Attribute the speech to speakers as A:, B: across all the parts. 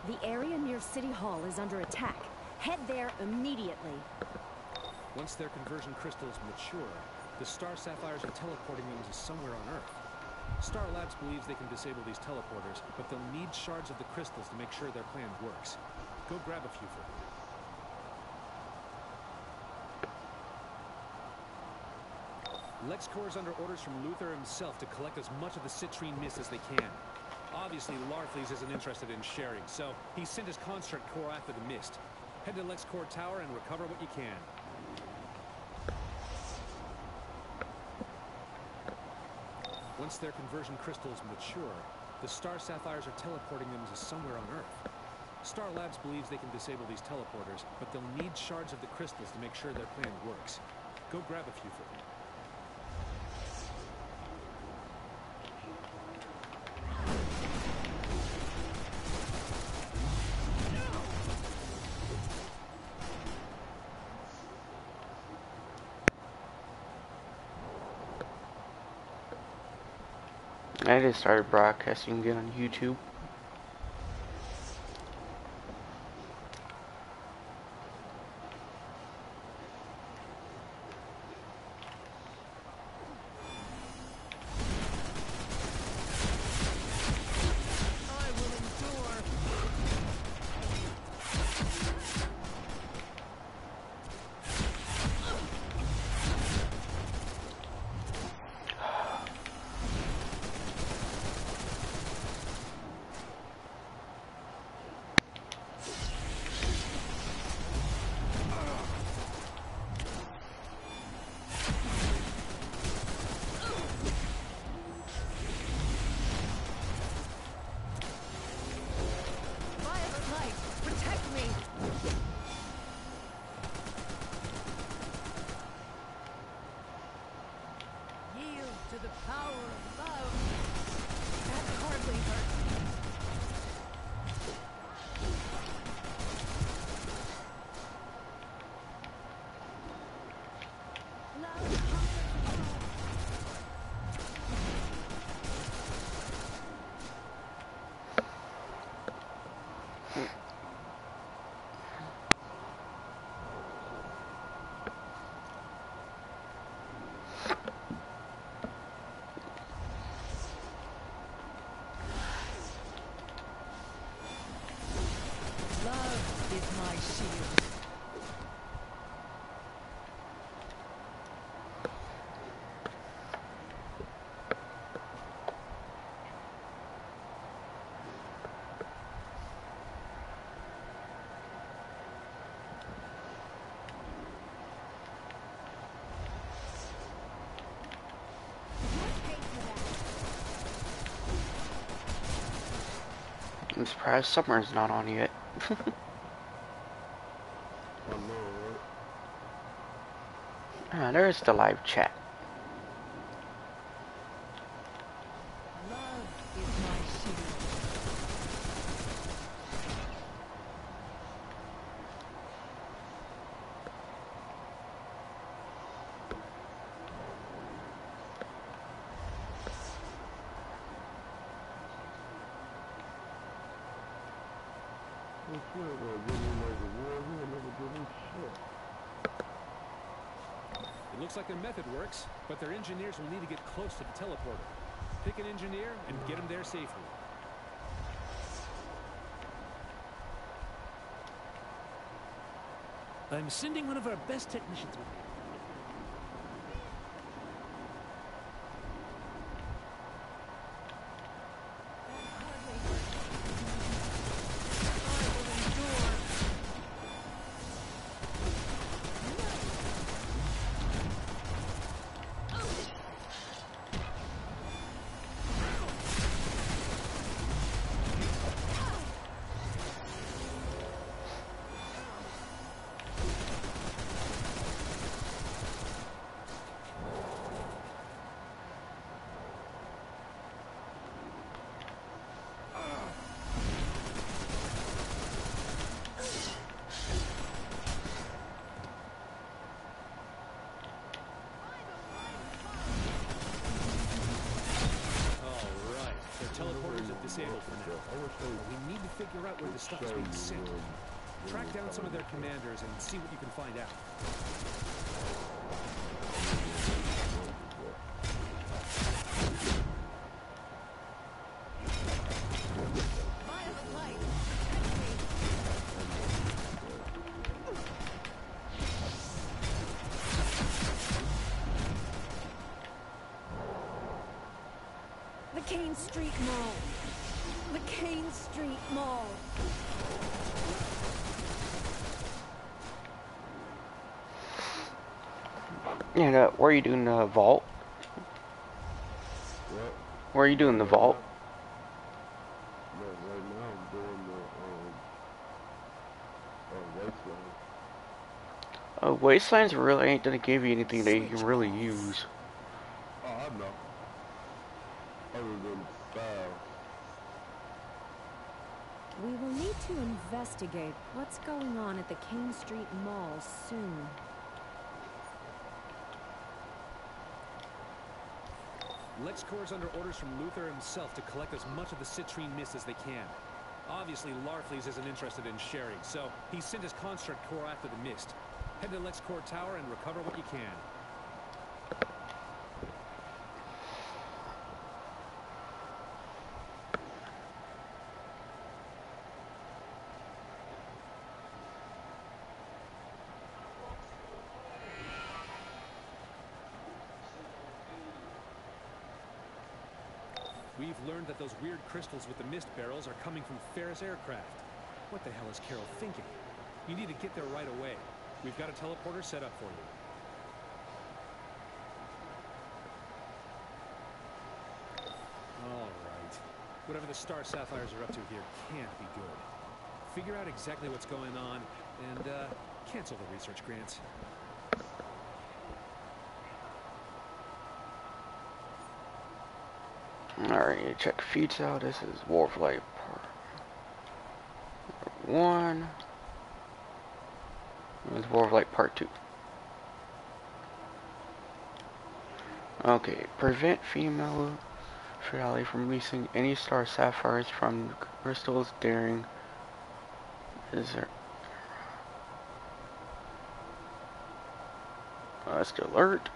A: The area near City Hall is under attack. Head there immediately.
B: Once their conversion crystals mature, the Star Sapphires are teleporting them to somewhere on Earth. Star Labs believes they can disable these teleporters, but they'll need shards of the crystals to make sure their plan works. Go grab a few for them. LexCorp is under orders from Luther himself to collect as much of the citrine mist as they can. Obviously, Larfleeze isn't interested in sharing, so he sent his Construct Core after the mist. Head to LexCorp Tower and recover what you can. Once their conversion crystals mature, the Star Sapphires are teleporting them to somewhere on Earth. Star Labs believes they can disable these teleporters, but they'll need shards of the crystals to make sure their plan works. Go grab a few for them.
C: I just started broadcasting again on YouTube.
A: To the power of love. That hardly hurts. Love is my shield.
C: I'm surprised summer's not on yet. Ah, there's the live chat.
A: Love is my shield.
B: It looks like their method works, but their engineers will need to get close to the teleporter. Pick an engineer and get them there safely. I'm sending one of our best technicians with me. Disabled for now. We need to figure out where the stuff is being sent. Track down some of their commanders and see what you can find out.
A: The Kane Street Mall. The Kane Street Mall.
C: And where are you doing the vault?
D: What?
C: Where are you doing the vault?
D: No, right now I'm doing the Wasteland.
C: Wastelands really ain't gonna give you anything that you can really use.
D: Oh, I know. Other than style.
A: We will need to investigate what's going on at the King Street Mall soon.
B: LexCorp is under orders from Luther himself to collect as much of the citrine mist as they can. Obviously, Larfleeze isn't interested in sharing, so he sent his construct core after the mist. Head to LexCorp Tower and recover what you can. We've learned that those weird crystals with the mist barrels are coming from Ferris aircraft. What the hell is Carol thinking? You need to get there right away. We've got a teleporter set up for you. All right. Whatever the Star Sapphires are up to here can't be good. Figure out exactly what's going on and cancel the research grants.
C: Alright, check feeds out. This is War of Light Part 1. This is War of Light Part 2. Okay, prevent female Ferali from releasing any star sapphires from crystals during. Is there? That's the alert.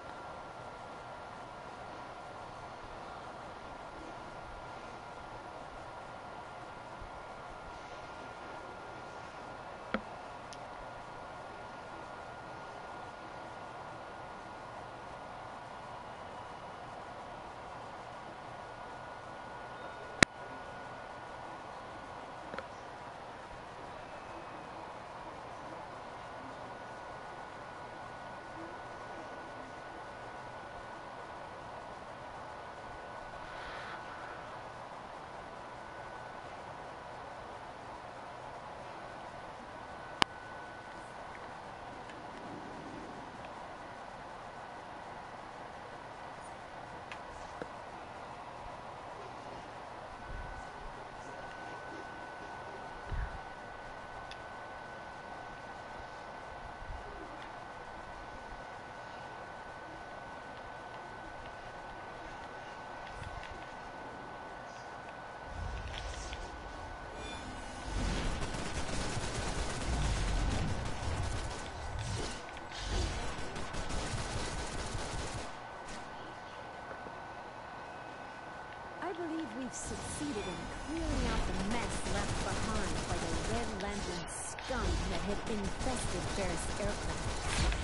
A: believe we've succeeded in clearing out the mess left behind by the Red Lantern scum that had infested Ferris aircraft.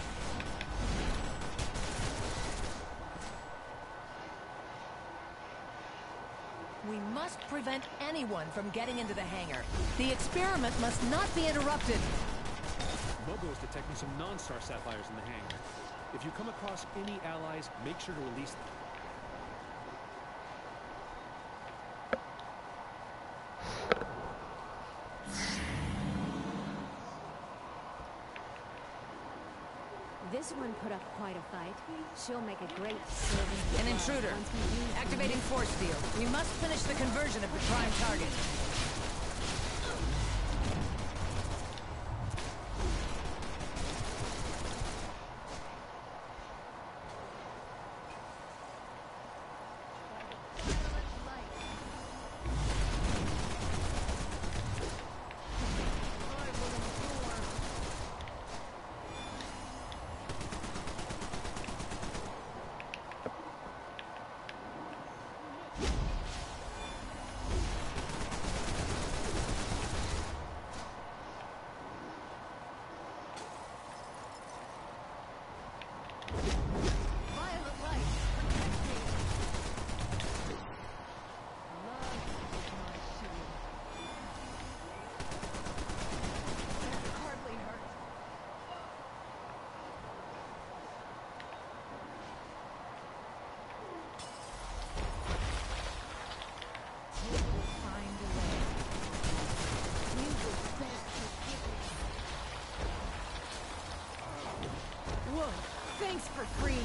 E: We must prevent anyone from getting into the hangar. The experiment must not be interrupted.
B: Mogo is detecting some non-star sapphires in the hangar. If you come across any allies, make sure to release them.
A: This one put up quite a fight. She'll make a great servant.
E: An intruder. Activating force field. We must finish the conversion of the prime target.
A: Thanks for freeing me.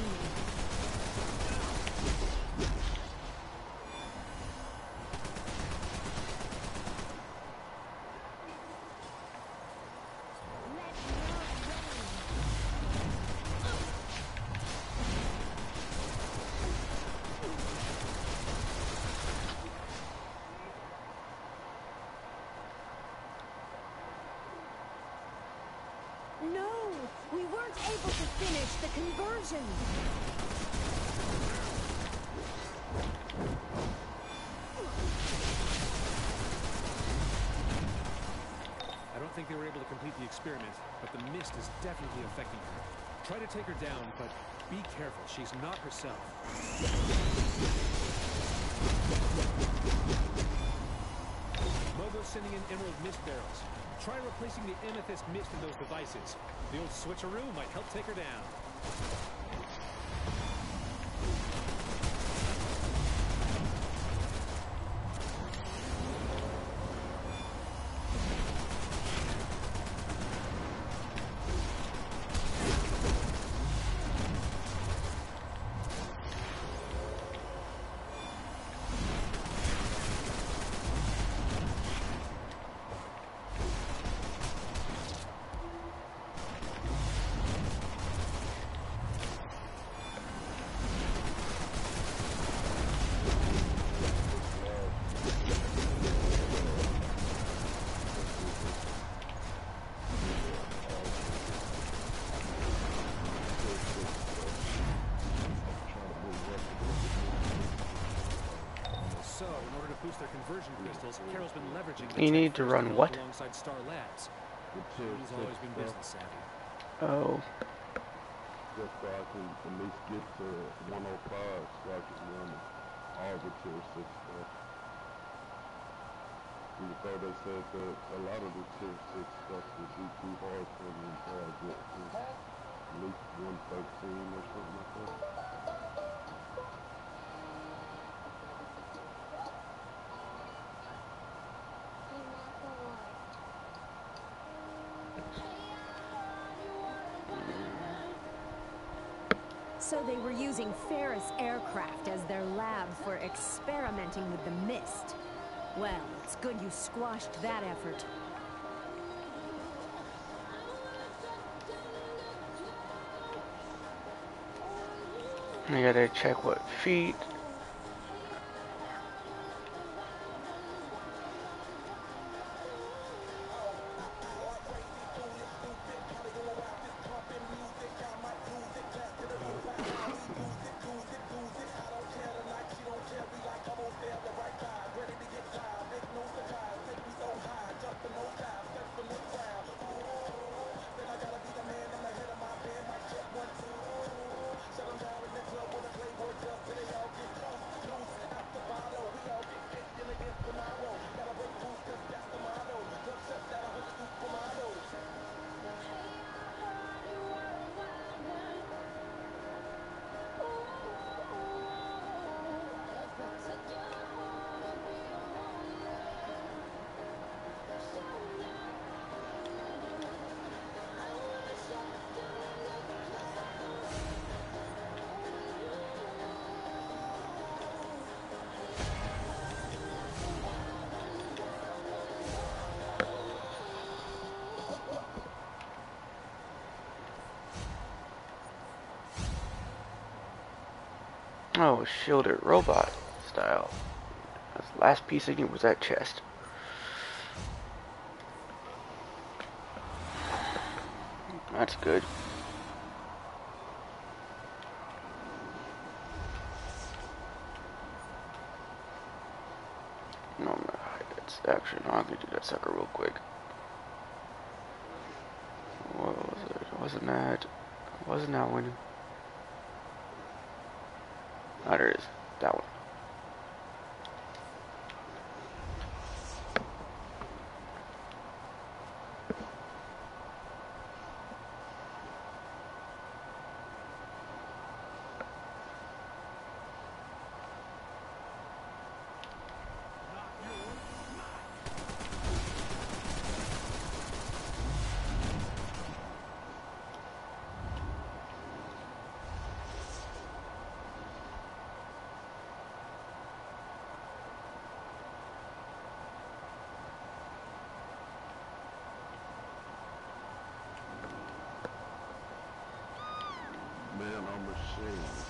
A: No, we weren't able to finish the conversion.
B: I don't think they were able to complete the experiment, but the mist is definitely affecting her. Try to take her down, but be careful. She's not herself. Mogo's sending in emerald mist barrels. Try replacing the amethyst mist in those devices. The old switcheroo might help take her down. So, in order to boost their conversion crystals, Carol's been leveraging the
C: You
B: tech
C: need to
B: first
C: run
B: developed
C: what?
B: alongside Star Labs. He's always been business savvy.
C: Oh.
D: Just so I can at least get to 105 so I can run all the tier 6 stuff. Even though they said that a lot of the tier 6 stuff would be too hard for me until I get to at least 113 or something like that.
A: So they were using Ferris aircraft as their lab for experimenting with the mist. Well, it's good you squashed that effort.
C: I gotta check what feet. Oh, shielded robot style. That's the last piece I need was that chest. That's good. No, it's actually no. I can do that sucker real quick. What was it? Wasn't that? Wasn't that one? Oh, there it is. That one.
D: Man, I'm ashamed.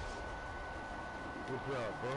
D: Good job, bro.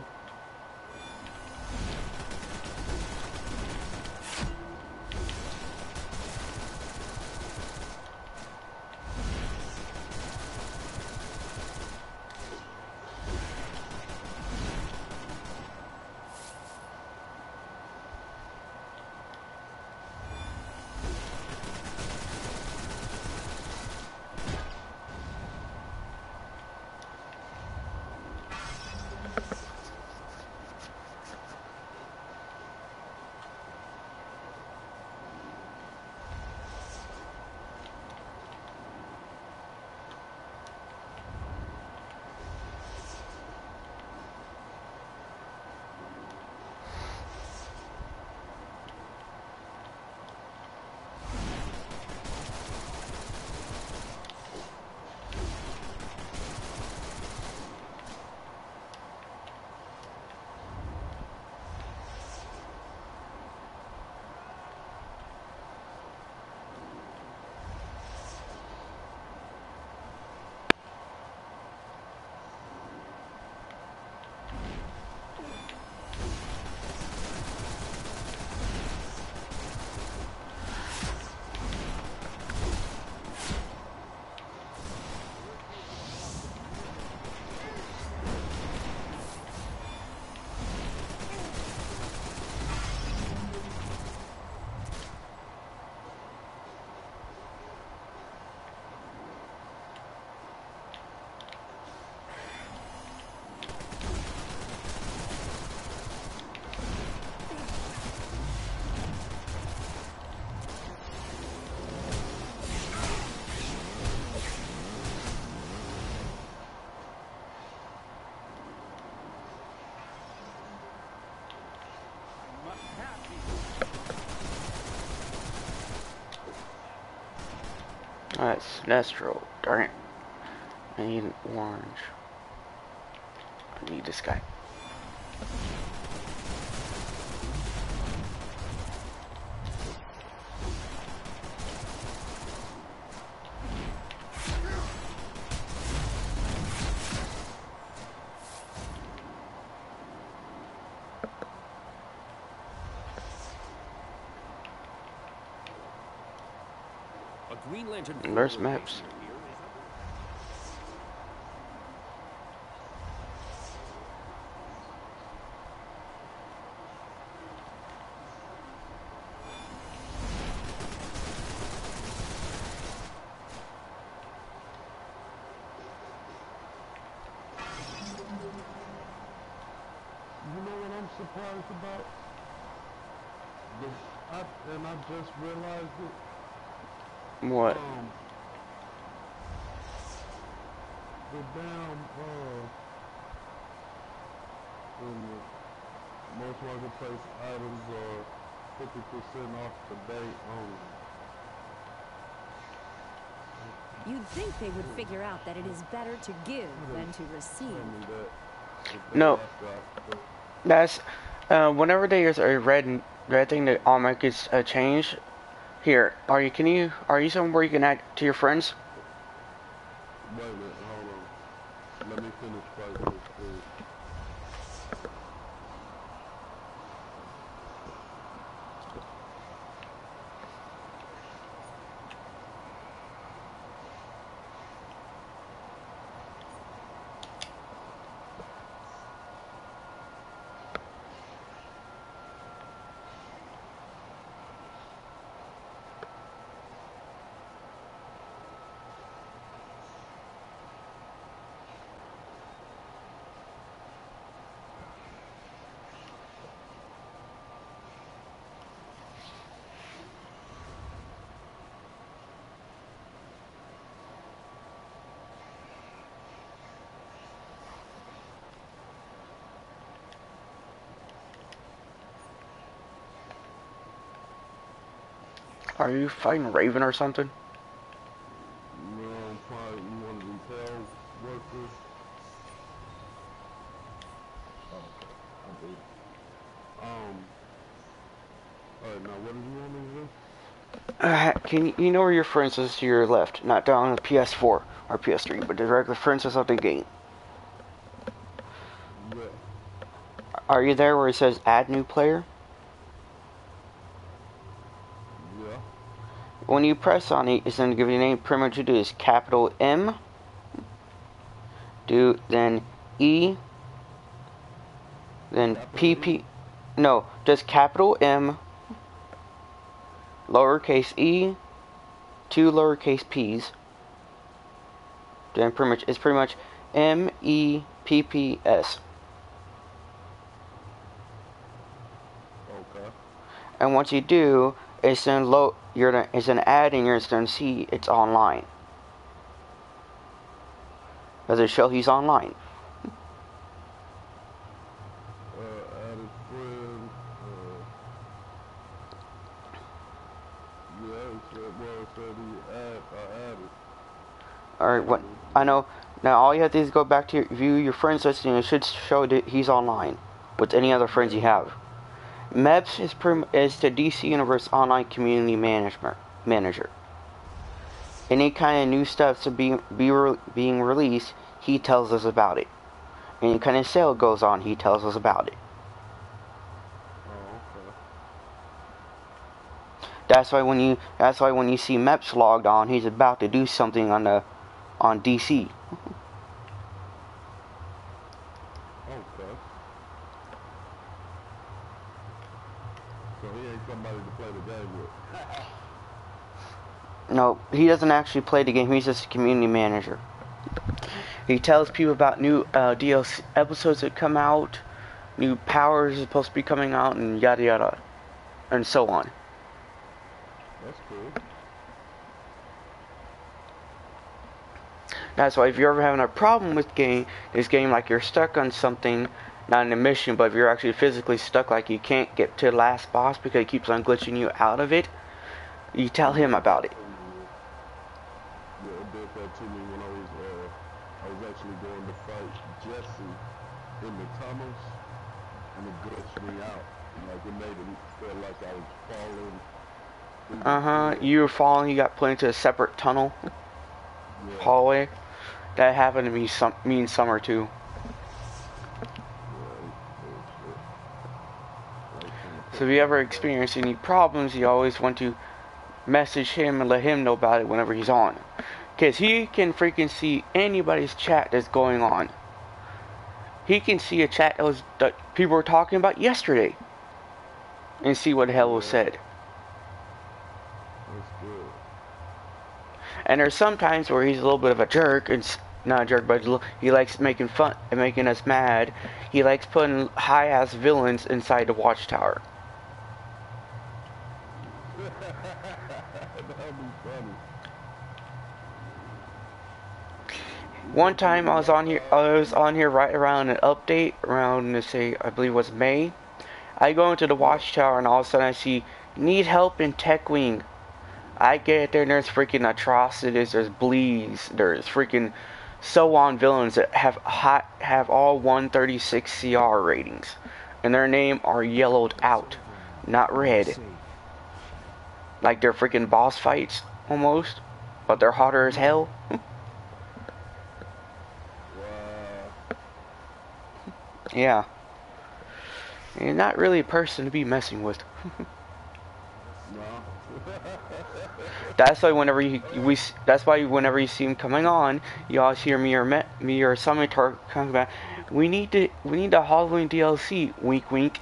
C: That's Sinestro. Darn it. I need an orange. I need this guy.
B: A Green Lantern.
C: There's maps.
D: You know what I'm surprised about? And I just realized it.
C: What?
D: The damn, most marketplace items are 50% off today only.
A: You'd think they would figure out that it is better to give than to receive.
C: No. That's whenever there's a red thing that automatically gets changed. Here, are you somewhere you can add to your friends?
D: Wait a minute, hold on. Let me finish fighting this dude.
C: Are you fighting Raven or something?
D: No, I'm fighting one of these hell workers. Okay. Alright, now what do you want me to do?
C: Can you know where your friends is to your left? Not down on the PS4 or PS3, but directly friends is of the game.
D: Yeah.
C: Are you there where it says add new player?
D: Yeah.
C: When you press on it, it's going to give you a name. Pretty much you do is capital M, then E, then PP. No, just capital M, lowercase e, 2 lowercase p's. Then it's pretty much MEPPS.
D: Okay.
C: And once you do, it's an add, and you're going to see it's online. Does it show he's online?
D: Added friend. Yeah, it said he added.
C: Alright, what? I know. Now all you have to do is go back to view your friends list, and it should show that he's online with any other friends you have. MEPS is the DC Universe Online Community Manager. Any kind of new stuff to being released, he tells us about it. Any kind of sale goes on, he tells us about it.
D: Oh, okay.
C: That's why when you see MEPS logged on, he's about to do something on DC.
D: Okay. So he ain't somebody to play the game with.
C: No, he doesn't actually play the game. He's just a community manager. He tells people about new DLC episodes that come out, new powers are supposed to be coming out, and yada yada, and so on.
D: That's cool.
C: That's why if you're ever having a problem with this game, like you're stuck on something, not in a mission, but if you're actually physically stuck, like you can't get to the last boss because it keeps on glitching you out of it, you tell him about it.
D: Yeah, it did that to me when I was actually going to fight Jesse in the tunnels, and it glitched me out. Like it made it feel like I was falling.
C: You were falling. You got put into a separate tunnel, hallway. That happened to me in summer too. So if you ever experience any problems, you always want to message him and let him know about it whenever he's on. Because he can freaking see anybody's chat that's going on. He can see a chat that people were talking about yesterday. And see what the hell was said.
D: That's good.
C: And there's some times where he's a little bit of a jerk. And not a jerk, but he likes making fun and making us mad. He likes putting high-ass villains inside the watchtower.
D: That'd be funny.
C: One time I was on here right around an update, around, let's say, I believe it was May. I go into the watchtower and all of a sudden I see, need help in Tech Wing. I get there and there's freaking atrocities, there's bleeds, there's freaking so on villains that have all 136 CR ratings. And their name are yellowed out, not red. Like they're freaking boss fights, almost. But they're hotter as hell. Yeah. You're not really a person to be messing with. That's why whenever you see him coming on, you always hear me or somebody talking about, we need the Halloween DLC. Wink, wink.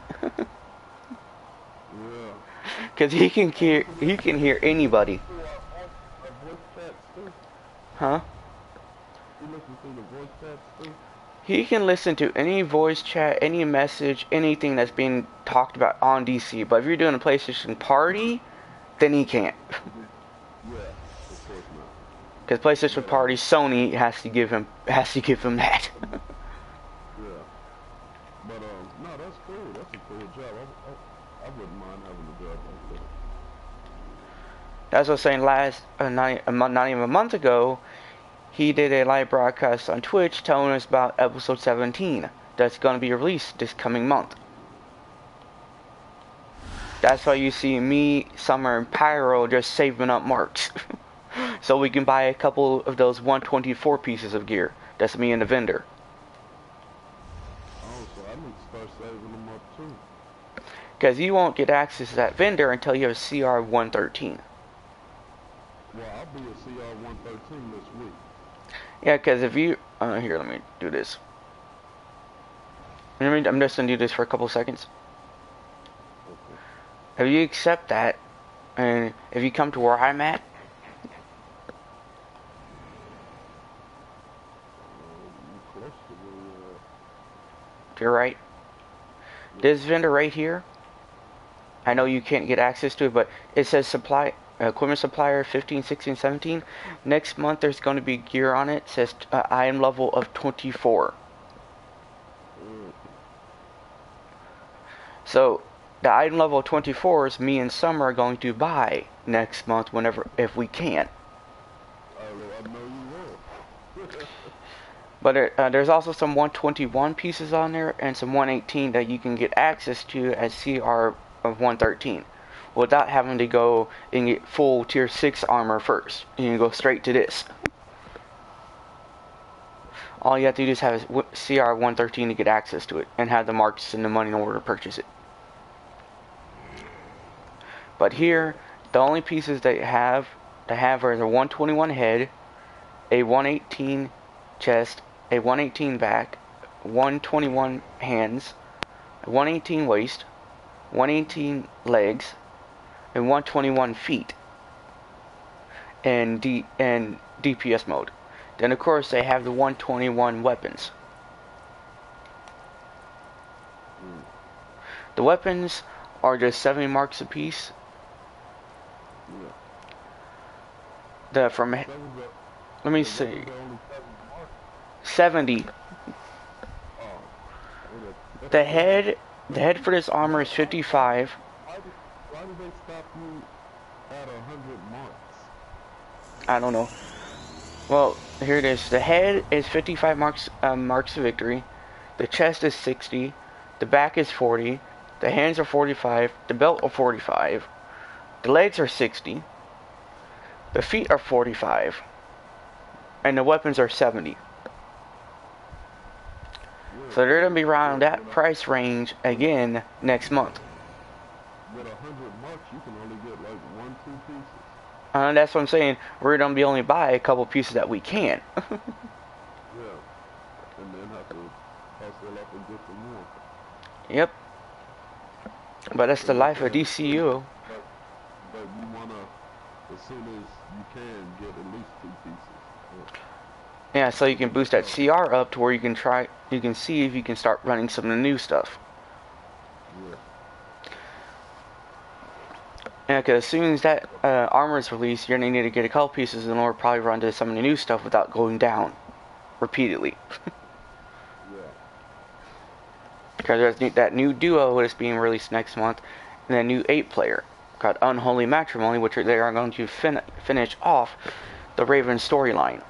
C: Because he can hear anybody. Huh? He can listen to any voice chat, any message, anything that's being talked about on DC. But if you're doing a PlayStation party, then he can't. Because PlayStation party, Sony has to give him that.
D: Yeah. But no, that's cool. That's a cool job. I wouldn't mind having a job like
C: That's what I was saying not even a month ago. He did a live broadcast on Twitch telling us about episode 17 that's going to be released this coming month. That's why you see me, Summer, and Pyro just saving up marks. So we can buy a couple of those 124 pieces of gear. That's me and the vendor.
D: Oh, so I need to start saving them up too.
C: Because you won't get access to that vendor until you have CR113.
D: Well, I'll be a CR113 this week.
C: Yeah, because if you... here, let me do this. I'm just going to do this for a couple seconds.
D: Okay.
C: If you accept that, and if you come to where I'm at,
D: Close to where
C: to your right, this vendor right here, I know you can't get access to it, but it says supply equipment supplier 15, 16, 17. Next month there's going to be gear on it. It says item level of 24. So the item level of 24 is me and Summer are going to buy next month whenever, if we can.
D: I know you will.
C: But there's also some 121 pieces on there and some 118 that you can get access to as CR of 113 without having to go and get full tier 6 armor first. You can go straight to this. All you have to do is have CR 113 to get access to it and have the marks and the money in order to purchase it. But here, the only pieces that have are the 121 head, a 118 chest, a 118 back, 121 hands, a 118 waist, 118 legs, and 121 feet, and DPS mode. Then of course they have the 121 weapons. The weapons are just 70 marks a piece. Let me see. 70. The head for this armor is 55.
D: Why did they stop you at 100 marks?
C: I don't know. Well, here it is. The head is 55 marks of victory. The chest is 60. The back is 40. The hands are 45. The belt are 45. The legs are 60. The feet are 45. And the weapons are 70. So they're going to be around that price range again next month.
D: With 100 marks, you can only get like 1-2 pieces.
C: That's what I'm saying. We're going to be only buy a couple pieces that we can.
D: Yeah. And then have to hustle up and get some more.
C: Yep. But that's the life of DCUO.
D: But you want to, as soon as you can, get at least 2 pieces.
C: Yeah, so you can boost that CR up to where you can see if you can start running some of the new stuff.
D: Yeah.
C: Yeah, because as soon as that armor is released, you're going to need to get a couple pieces in order to probably run to some of the new stuff without going down repeatedly.
D: Yeah.
C: Because there's that new duo that's being released next month, and a new 8-player called Unholy Matrimony, which they are going to finish off the Raven storyline.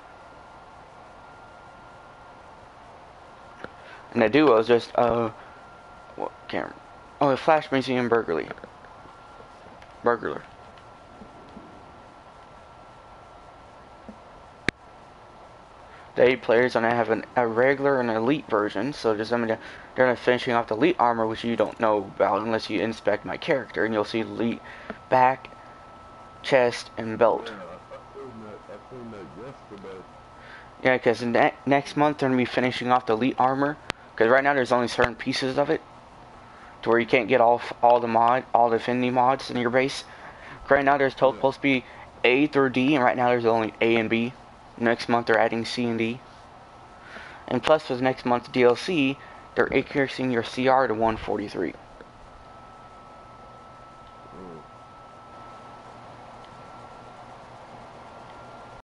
C: And the duo is just, what camera? Oh, the Flash Museum Burglar. The 8 players are going to have a regular and elite version, so just they're going to finishing off the elite armor, which you don't know about unless you inspect my character, and you'll see elite back, chest, and belt.
D: Yeah, I seen that yesterday.
C: Yeah, because next month they're going to be finishing off the elite armor, because right now there's only certain pieces of it, to where you can't get all the affinity mods in your base. Right now there's supposed to be A through D, and right now there's only A and B. Next month they're adding C and D. And plus with next month's DLC, they're increasing your CR to 143.